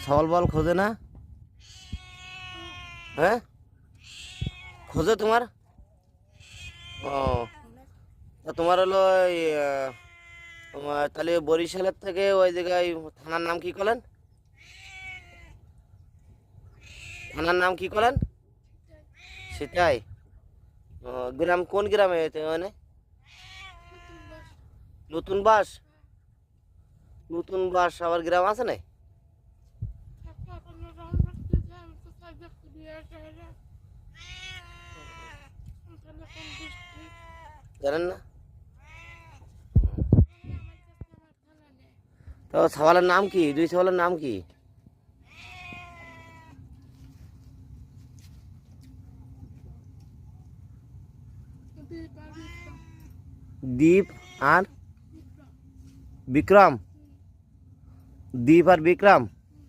সওয়াল বল খোঁজে না? হ্যাঁ খোঁজে তোমার? ও তা তোমার হলো ওই তোমার তাহলে বরিশালের থেকে ওই জায়গায় থানার নাম কি করলেন? থানার নাম কি করলেন? সেটাই। গ্রাম কোন গ্রামে মানে? নতুন বাস। নতুন বাস আবার গ্রাম আছে না? জানেন না? তো সওয়ালের নাম কি? দুই সওয়ালের নাম কি? দীপ আর বিক্রম। দীপ আর বিক্রম।